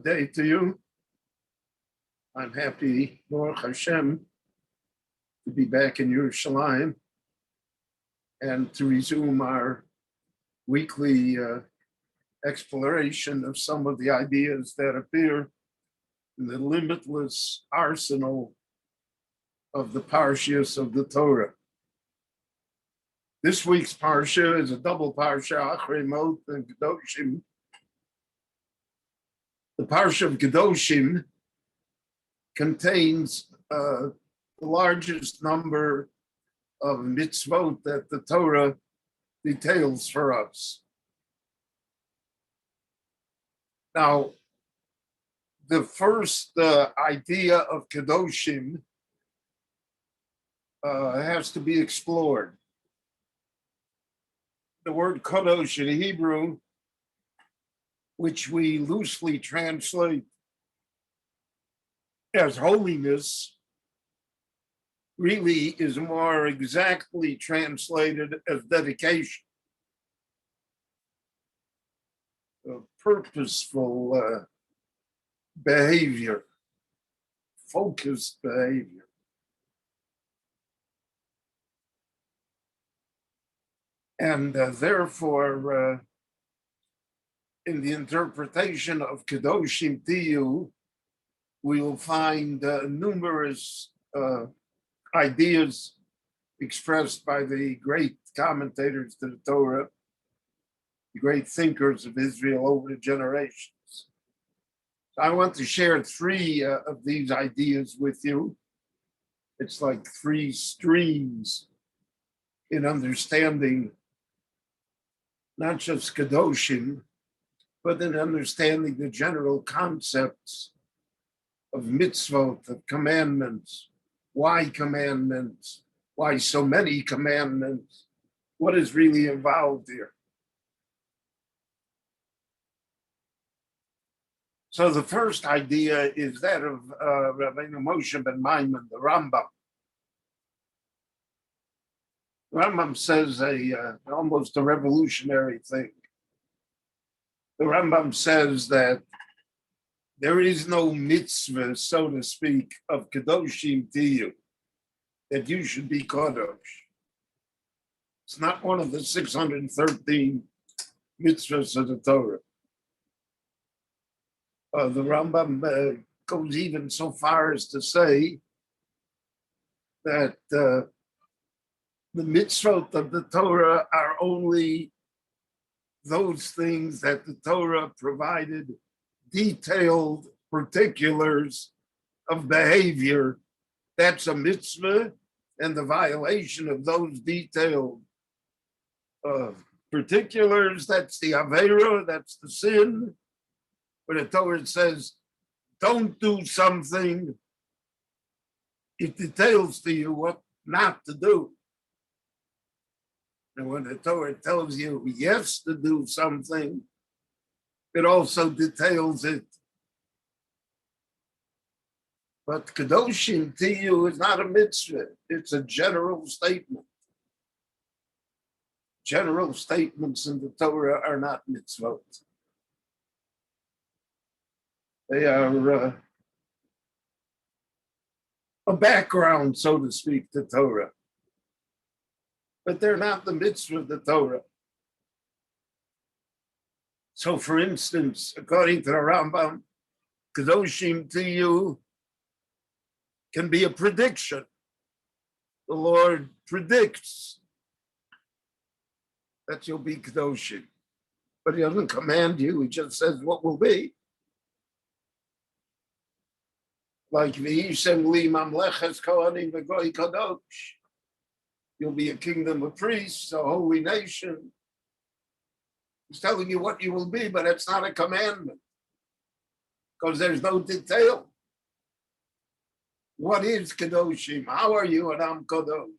day to you. I'm happy, Baruch Hashem, to be back in Yerushalayim and to resume our weekly exploration of some of the ideas that appear in the limitless arsenal of the Parshias of the Torah. This week's Parsha is a double Parsha, Achrei Mot and Kedoshim. The Parsha of Kedoshim contains the largest number of mitzvot that the Torah details for us. Now, the first idea of Kedoshim has to be explored. The word Kadosh in Hebrew, which we loosely translate as holiness, really is more exactly translated as dedication. A purposeful behavior, focused behavior. And therefore, in the interpretation of Kedoshim Tiyu, we will find numerous ideas expressed by the great commentators to the Torah, the great thinkers of Israel over the generations. So I want to share three of these ideas with you. It's like three streams in understanding not just Kedoshim, but in understanding the general concepts of mitzvot, of commandments. Why commandments? Why so many commandments? What is really involved here? So the first idea is that of Rabbi Moshe ben Maimon, the Rambam. Rambam says almost a revolutionary thing. The Rambam says that there is no mitzvah, so to speak, of Kedoshim Tiyu, that you should be Kadosh. It's not one of the 613 mitzvahs of the Torah. The Rambam goes even so far as to say that the mitzvot of the Torah are only those things that the Torah provided detailed particulars of behavior. That's a mitzvah, and the violation of those detailed particulars, that's the Aveira, that's the sin. When the Torah says, don't do something, it details to you what not to do. And when the Torah tells you yes to do something, it also details it. But Kedoshim Tiyu is not a mitzvah. It's a general statement. General statements in the Torah are not mitzvot. They are a background, so to speak, to Torah. But they're not the mitzvah of the Torah. So, for instance, according to the Rambam, Kedoshim Tiyu can be a prediction. The Lord predicts that you'll be Kedoshim. But he doesn't command you, he just says what will be. Like V'yisem li mamleches kohanim v'goy kadosh. You'll be a kingdom of priests, a holy nation. He's telling you what you will be, but it's not a commandment because there's no detail. What is Kedoshim? How are you an Am Kadosh?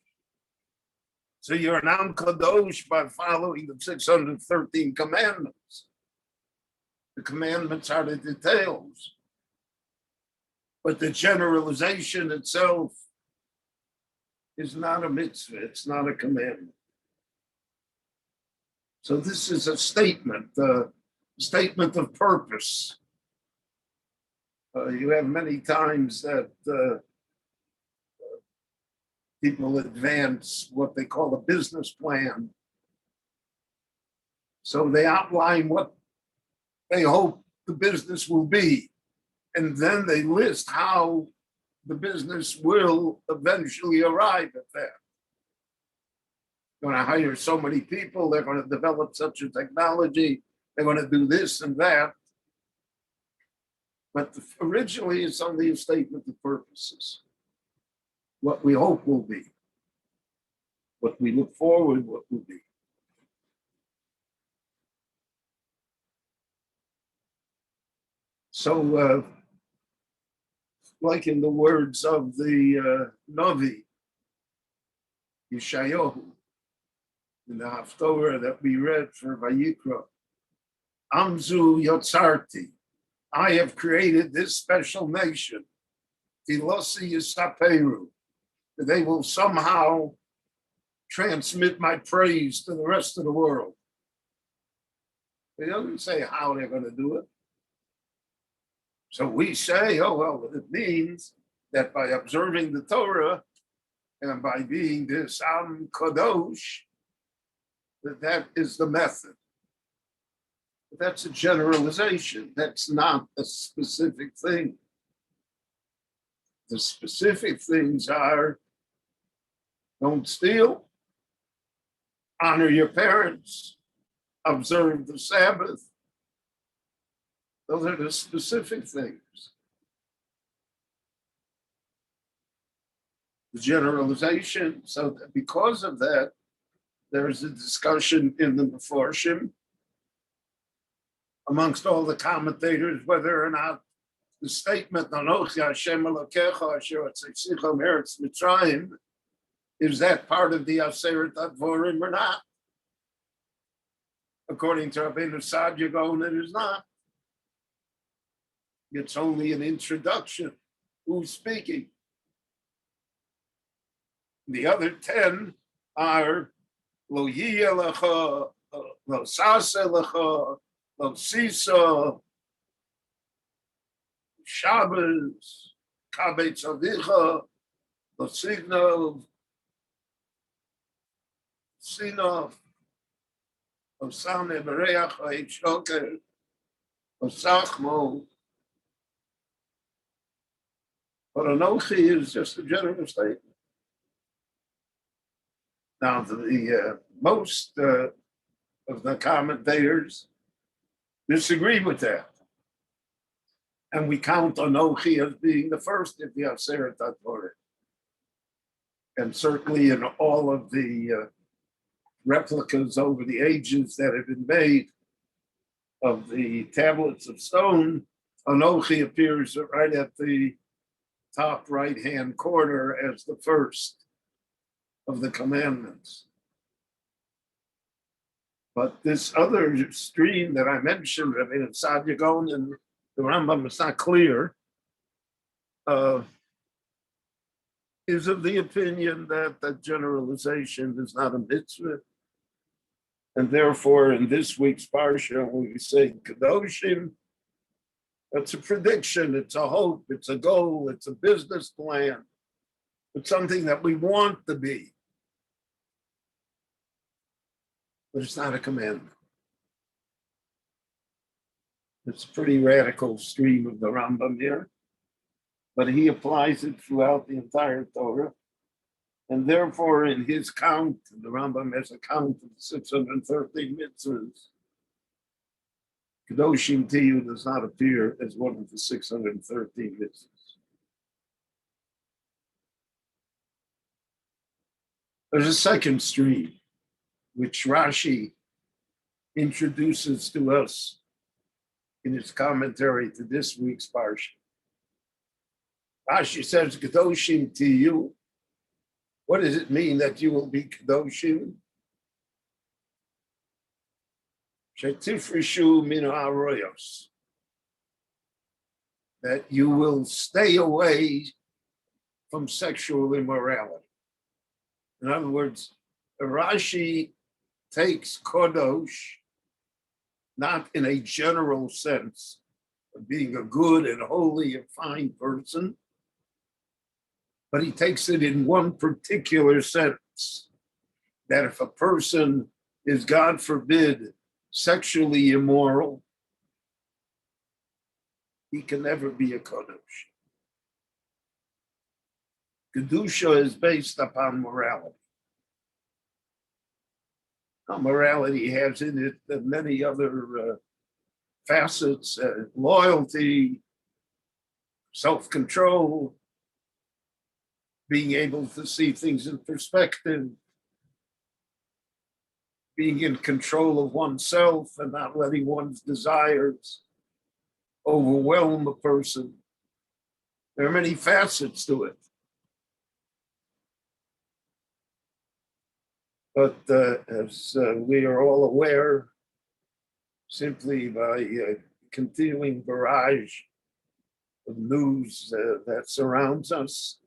So you're an Am Kadosh by following the 613 commandments. The commandments are the details. But the generalization itself is not a mitzvah, it's not a commandment. So this is a statement of purpose. You have many times that people advance what they call a business plan. So they outline what they hope the business will be, and then they list how the business will eventually arrive at that. They're going to hire so many people, they're going to develop such a technology, they're going to do this and that. But originally, it's only a statement of purposes. What we hope will be, what we look forward, what will be. So, like in the words of the Navi, Yeshayahu, in the Haftorah that we read for Vayikra, Amzu Yotzarti, I have created this special nation, Tilosi Yisaperu, that they will somehow transmit my praise to the rest of the world. It doesn't say how they're going to do it. So we say, oh, well, it means that by observing the Torah and by being this Am Kadosh, that is the method. But that's a generalization. That's not a specific thing. The specific things are don't steal, honor your parents, observe the Sabbath. Those are the specific things. The generalization, so because of that, there's a discussion in the Mefarshim amongst all the commentators whether or not the statement Anochi Hashem Elokecha Asher Hotzeicha Me'eretz Mitzrayim is that part of the Aseret Advorim or not. According to Rabbeinu Sadia Gaon, it is not. It's only an introduction. Who's speaking? The other 10 are Lo Yiyeh Lecha, Lo Saseh Lecha, Lo Sisa, Shabbos, Kabetz Avicha, Lo Signov, Sinov, Lo Sameh Bereach Ha'et Shoker, Lo Sachmo. But Anochi is just a general statement. Now, the most of the commentators disagree with that. And we count Anochi as being the first of the Aseret HaTorah. And certainly in all of the replicas over the ages that have been made of the tablets of stone, Anochi appears right at the top right-hand corner as the first of the commandments. But this other stream that I mentioned, I mean, Sadia Gaon and the Rambam, is not clear, is of the opinion that that generalization is not a mitzvah. And therefore, in this week's Parsha, when we say Kadoshim, it's a prediction, it's a hope, it's a goal, it's a business plan. It's something that we want to be. But it's not a commandment. It's a pretty radical stream of the Rambam here, but he applies it throughout the entire Torah. And therefore, in his count, the Rambam has a count of 613 mitzvahs. Kedoshim Tiyu does not appear as one of the 613 mitzvahs. There's a second stream, which Rashi introduces to us in his commentary to this week's Parsha. Rashi says, Kedoshim Tiyu. What does it mean that you will be Kedoshim? Shetifrishu min ha'aroyos, that you will stay away from sexual immorality. In other words, Rashi takes Kodosh not in a general sense of being a good and holy and fine person, but he takes it in one particular sense, that if a person is, God forbid, sexually immoral, he can never be a Kadosh. Kedusha is based upon morality. Now, morality has in it many other facets, loyalty, self-control, being able to see things in perspective, being in control of oneself and not letting one's desires overwhelm a person. There are many facets to it. But as we are all aware, simply by continuing barrage of news that surrounds us,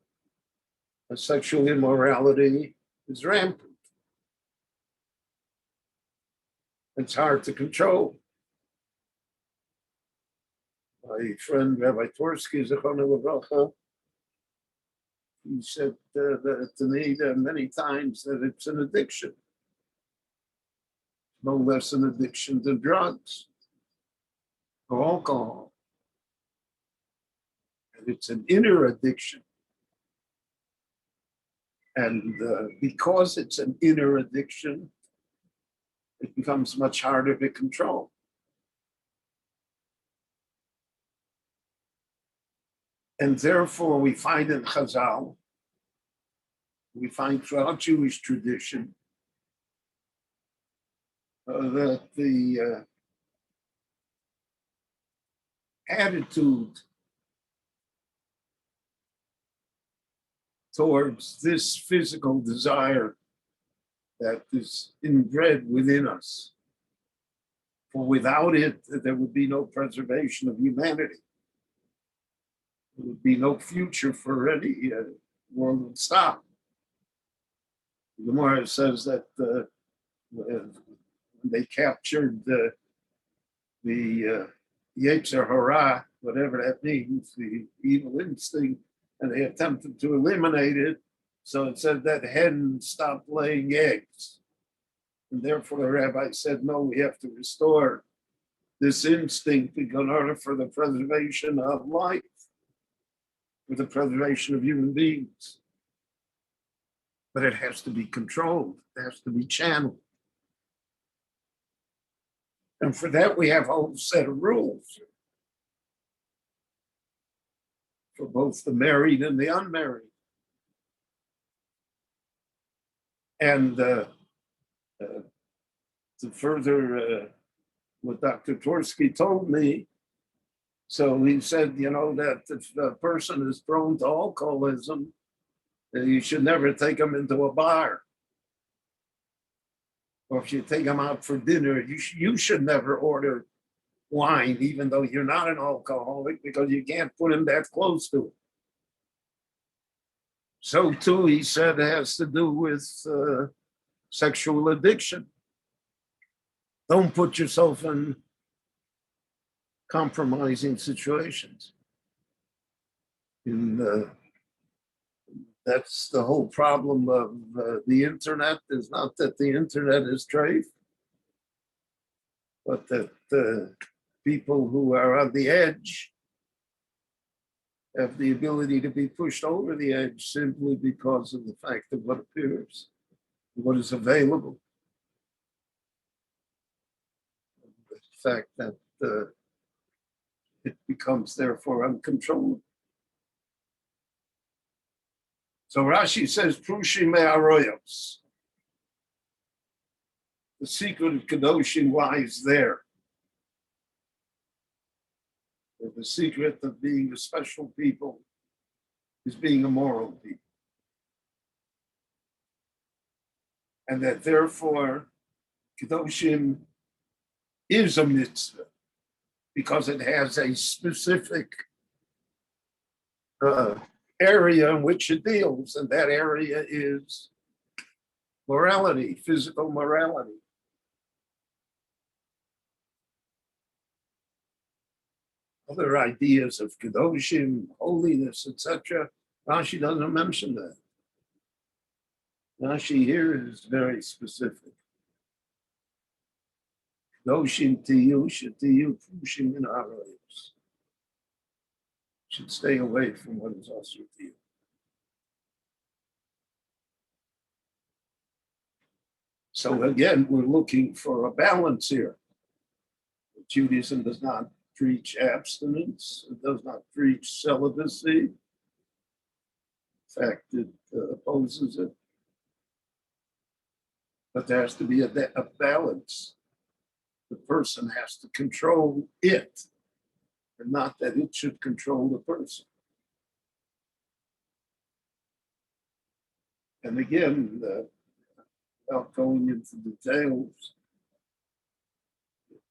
sexual immorality is rampant. It's hard to control. My friend Rabbi Twersky, Zechron Levracha, he said to me many times that it's an addiction, no less an addiction to drugs or alcohol. And it's an inner addiction. And because it's an inner addiction, it becomes much harder to control. And therefore, we find in Chazal, we find throughout Jewish tradition, that the attitude towards this physical desire that is inbred within us, for without it, there would be no preservation of humanity. There would be no future for any world would stop. The Gemara says that when they captured the Yetzer Hara, whatever that means, the evil instinct, and they attempted to eliminate it, so it said that hen stopped laying eggs. And therefore the rabbi said, no, we have to restore this instinct in order for the preservation of life, for the preservation of human beings. But it has to be controlled, it has to be channeled. And for that, we have a whole set of rules for both the married and the unmarried. And to further what Dr. Twersky told me, so he said, that if a person is prone to alcoholism, you should never take them into a bar. Or if you take them out for dinner, you should never order wine, even though you're not an alcoholic, because you can't put him that close to it. So too, he said, it has to do with sexual addiction. Don't put yourself in compromising situations. That's the whole problem of the internet, is not that the internet is trafe, but that people who are on the edge have the ability to be pushed over the edge simply because of the fact of what appears, what is available. The fact that it becomes therefore uncontrollable. So Rashi says, Prushim me'aroyos. The secret of Kedoshim lies there. The secret of being a special people is being a moral people. And that therefore, Kedoshim is a mitzvah because it has a specific area in which it deals, and that area is morality, physical morality. other ideas of Kedoshim, holiness, etc. Rashi doesn't mention that. Rashi here is very specific. Kedoshim tiyu, shetiyu, pushim in arayos. Should stay away from what is also to you. So again, we're looking for a balance here. Judaism does not preach abstinence. It does not preach celibacy. In fact, it opposes it. But there has to be a balance. The person has to control it, and not that it should control the person. And again, without going into details,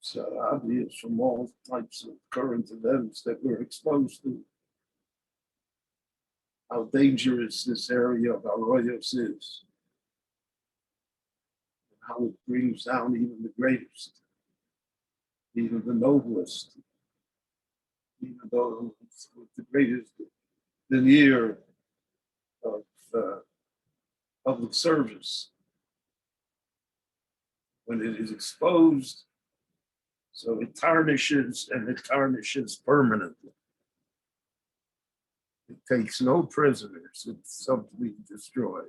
it's obvious from all types of current events that we're exposed to how dangerous this area of Arroyos is, and how it brings down even the greatest, even the noblest, even though it's with the greatest veneer of public service. When it is exposed, so it tarnishes, and it tarnishes permanently. It takes no prisoners, it simply destroys.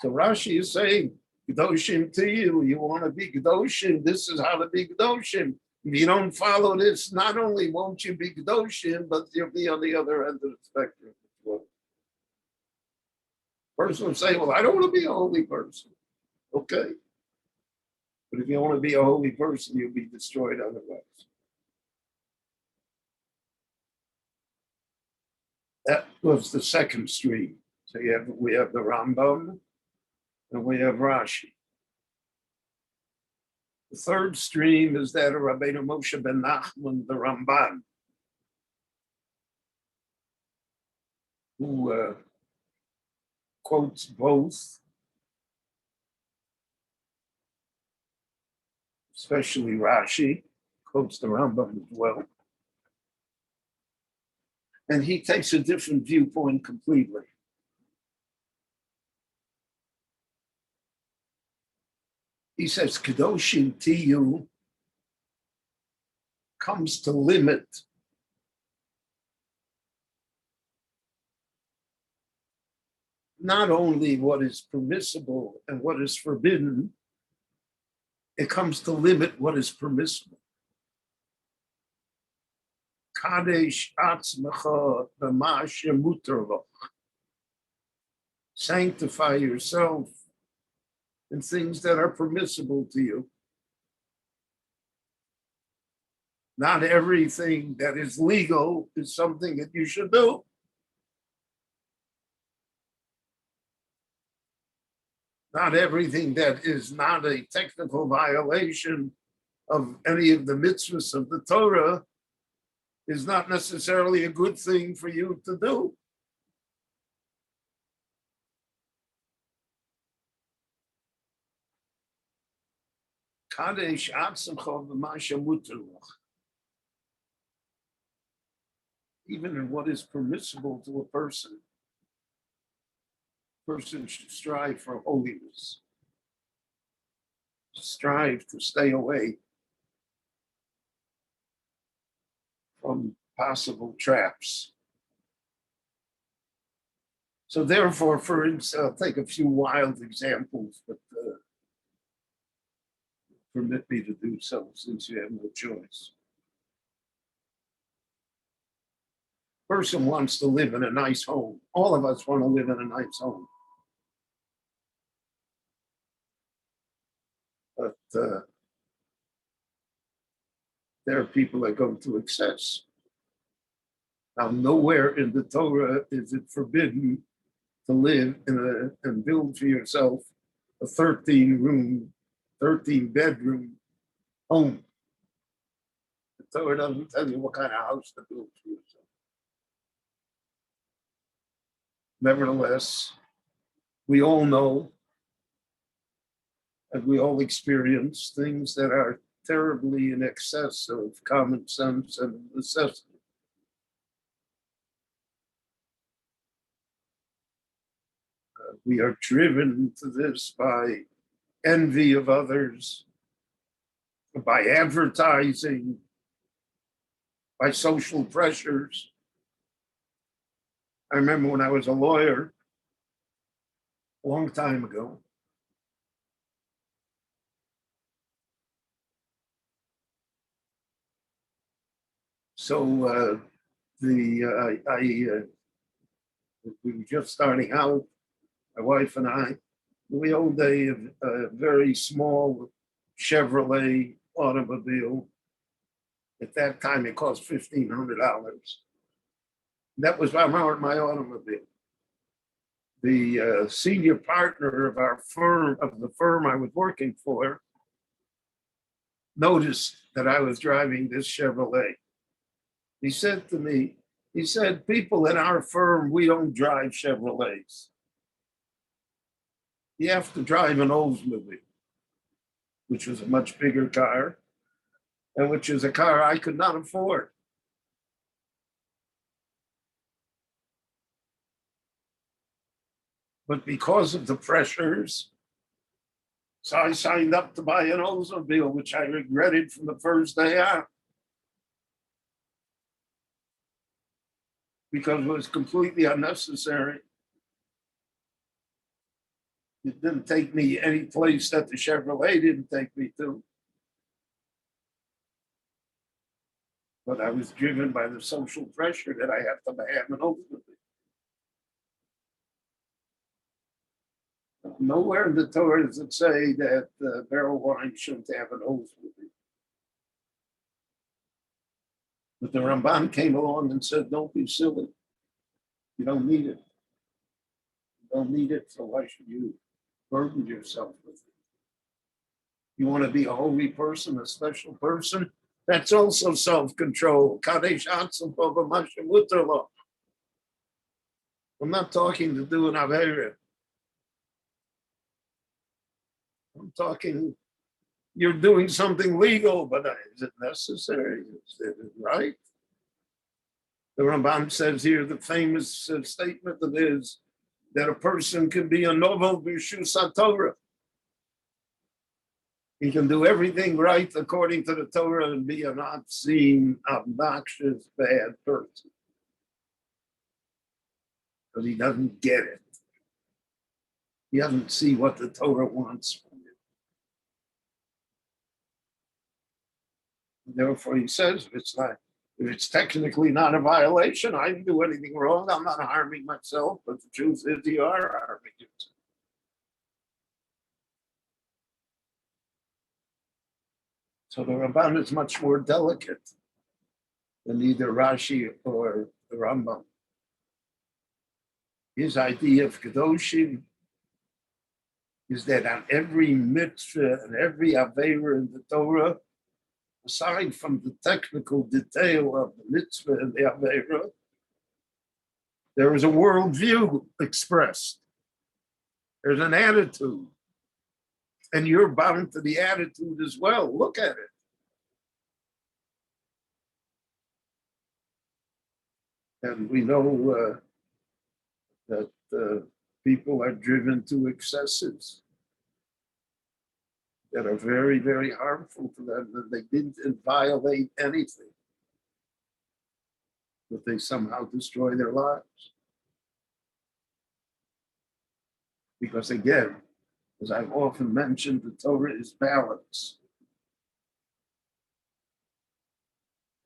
So Rashi is saying, Kedoshim to you, you want to be Kedoshim, this is how to be Kedoshim. If you don't follow this, not only won't you be Kedoshim, but you'll be on the other end of the spectrum. Person will say, well, I don't want to be a holy person. Okay. But if you want to be a holy person, you'll be destroyed otherwise. That was the second stream. So we have the Rambam and we have Rashi. The third stream is that of Rabbeinu Moshe ben Nachman, the Ramban, who quotes both, especially Rashi, quotes the Rambam as well. And he takes a different viewpoint completely. He says, Kedoshim Tiyu comes to limit not only what is permissible and what is forbidden, it comes to limit what is permissible. Kadesh atzmecha b'ma shemuter loch. Sanctify yourself in things that are permissible to you. Not everything that is legal is something that you should do. Not everything that is not a technical violation of any of the mitzvahs of the Torah is not necessarily a good thing for you to do. Kadesh atzmecha b'ma shemuter loch. Even in what is permissible to a person should strive for holiness. Strive to stay away from possible traps. So therefore, for instance, I'll take a few wild examples, but permit me to do so since you have no choice. Person wants to live in a nice home. All of us want to live in a nice home. But there are people that go to excess. Now, nowhere in the Torah is it forbidden to live and build for yourself a 13-bedroom home. The Torah doesn't tell you what kind of house to build for yourself. Nevertheless, we all know and we all experience things that are terribly in excess of common sense and necessity. We are driven to this by envy of others, by advertising, by social pressures. I remember when I was a lawyer a long time ago, so we were just starting out, my wife and I. We owned a very small Chevrolet automobile. At that time, it cost $1,500. That was my automobile. The senior partner of the firm I was working for, noticed that I was driving this Chevrolet. He said to me, he said, people in our firm, we don't drive Chevrolets. You have to drive an Oldsmobile, which was a much bigger car, and which is a car I could not afford. But because of the pressures, so I signed up to buy an Oldsmobile, which I regretted from the first day out, because it was completely unnecessary. It didn't take me any place that the Chevrolet didn't take me to. But I was driven by the social pressure that I have to have an Oldsmobile. Nowhere in the Torah does it say that barrel wine shouldn't have an Oldsmobile. But the Ramban came along and said, don't be silly. You don't need it. You don't need it, so why should you burden yourself with it? You want to be a holy person, a special person? That's also self-control. Kadesh Atzim Bava Masha Mutarlo. I'm not talking to do an Avera. I'm talking, you're doing something legal, but is it necessary? Is it right? The Ramban says here, the famous statement of his, that a person can be a novel b'shus Torah. He can do everything right according to the Torah and be an obscene, obnoxious, bad person. Because he doesn't get it. He doesn't see what the Torah wants from him. Therefore, he says, if it's technically not a violation, I didn't do anything wrong. I'm not harming myself, but the truth is you are harming yourself. So the Ramban is much more delicate than either Rashi or the Rambam. His idea of Kedoshim is that on every mitzvah and every aveira in the Torah, aside from the technical detail of the mitzvah and the aveira, there is a worldview expressed. There's an attitude. And you're bound to the attitude as well. Look at it. And we know that people are driven to excesses that are very, very harmful to them, that they didn't violate anything, but they somehow destroy their lives. Because again, as I've often mentioned, the Torah is balance.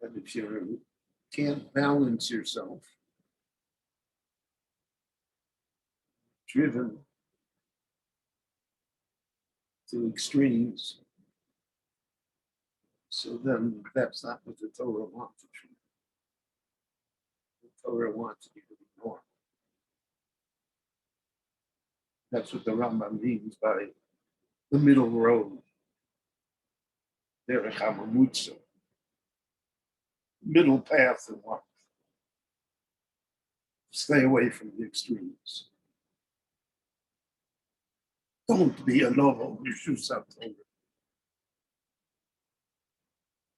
And if you can't balance yourself, driven to extremes, so then that's not what the Torah wants. The Torah wants you to be normal. That's what the Rambam means by the middle road. Derech HaMamutza. Middle path in life. Stay away from the extremes. Don't be a novel b'shus Torah.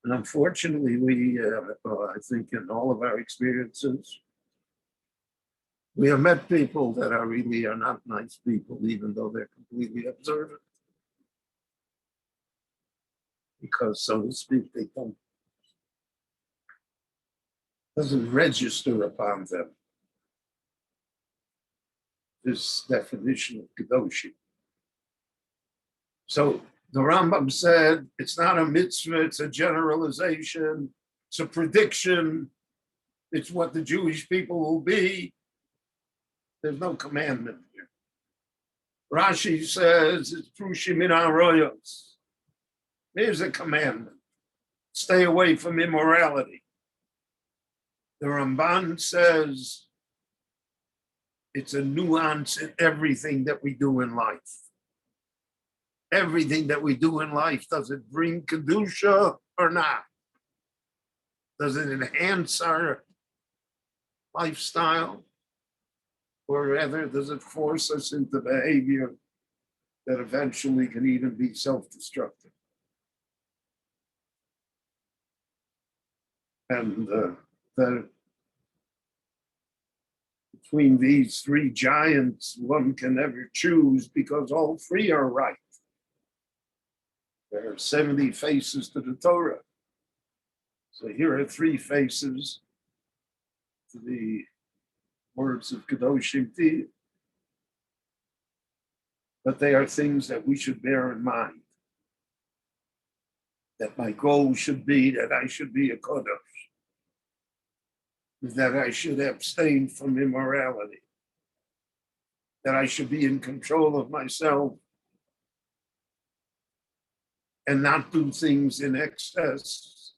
And unfortunately, I think in all of our experiences, we have met people that really are not nice people, even though they're completely observant. Because, so to speak, doesn't register upon them this definition of Kedoshim. So the Rambam said, it's not a mitzvah, it's a generalization, it's a prediction, it's what the Jewish people will be. There's no commandment here. Rashi says, it's Prushim in Aroyos. Here's a commandment. Stay away from immorality. The Ramban says, it's a nuance in everything that we do in life. Everything that we do in life, does it bring Kedusha or not? Does it enhance our lifestyle? Or rather, does it force us into behavior that eventually can even be self-destructive? And between these three giants, one can never choose because all three are right. There are 70 faces to the Torah. So here are three faces to the words of Kedoshim Tih. But they are things that we should bear in mind. That my goal should be that I should be a Kodesh. That I should abstain from immorality. That I should be in control of myself and not do things in excess,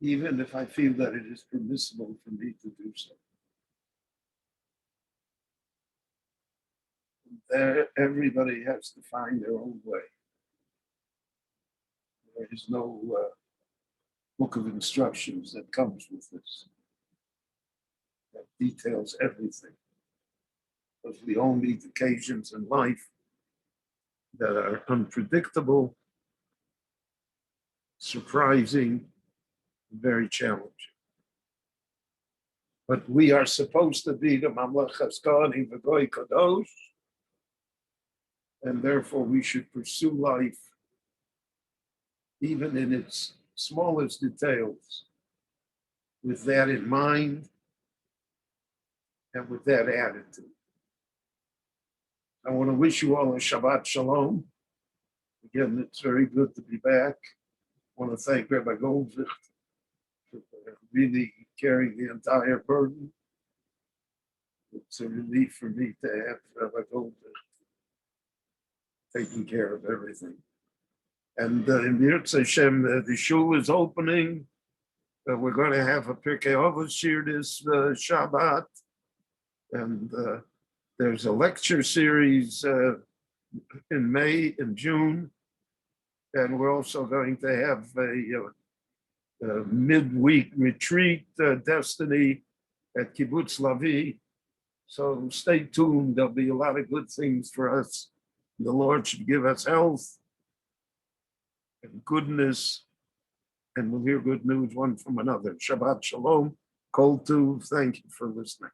even if I feel that it is permissible for me to do so. Everybody has to find their own way. There is no book of instructions that comes with this, that details everything. Because we all meet occasions in life that are unpredictable, surprising, very challenging. But we are supposed to be the Mamlechas Kohanim V'Goy Kadosh, and therefore we should pursue life even in its smallest details with that in mind and with that attitude. I want to wish you all a Shabbat Shalom. Again, it's very good to be back. I want to thank Rabbi Goldvicht for really carrying the entire burden. It's a relief for me to have Rabbi Goldvicht taking care of everything. And in Yirtz Hashem, the shul is opening. We're going to have a Pirkei Avos Shiur this Shabbat. And there's a lecture series in May and June. And we're also going to have a midweek retreat, Destiny, at Kibbutz Lavi. So stay tuned. There'll be a lot of good things for us. The Lord should give us health and goodness, and we'll hear good news one from another. Shabbat Shalom. Kol Tuv. Thank you for listening.